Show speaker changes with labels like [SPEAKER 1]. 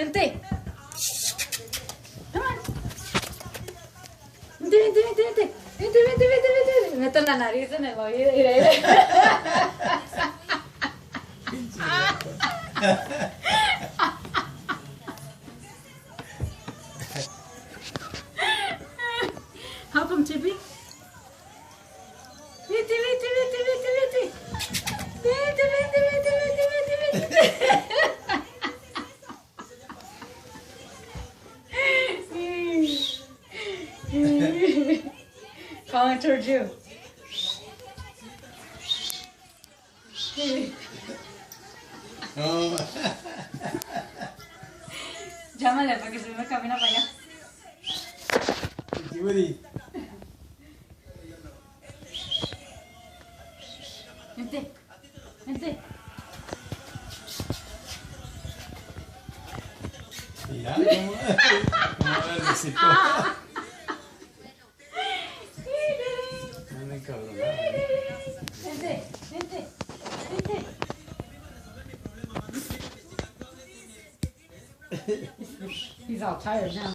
[SPEAKER 1] Vente. Come on. Vente, vente, vente, vente. Vente, vente, vente, vente. Meto la nariz en el oído. Mira, mira. Help him, Chippy. Vete, vete, vete, vete, vete. Vete, vete, vete, vete, vete, vete. Calling towards you.
[SPEAKER 2] Oh.
[SPEAKER 1] Llámale para que se me camina para allá. Vente, vente.
[SPEAKER 2] Mira cómo verdecito. No me cabrón.
[SPEAKER 1] Vente, vente, vente. He's all tired now.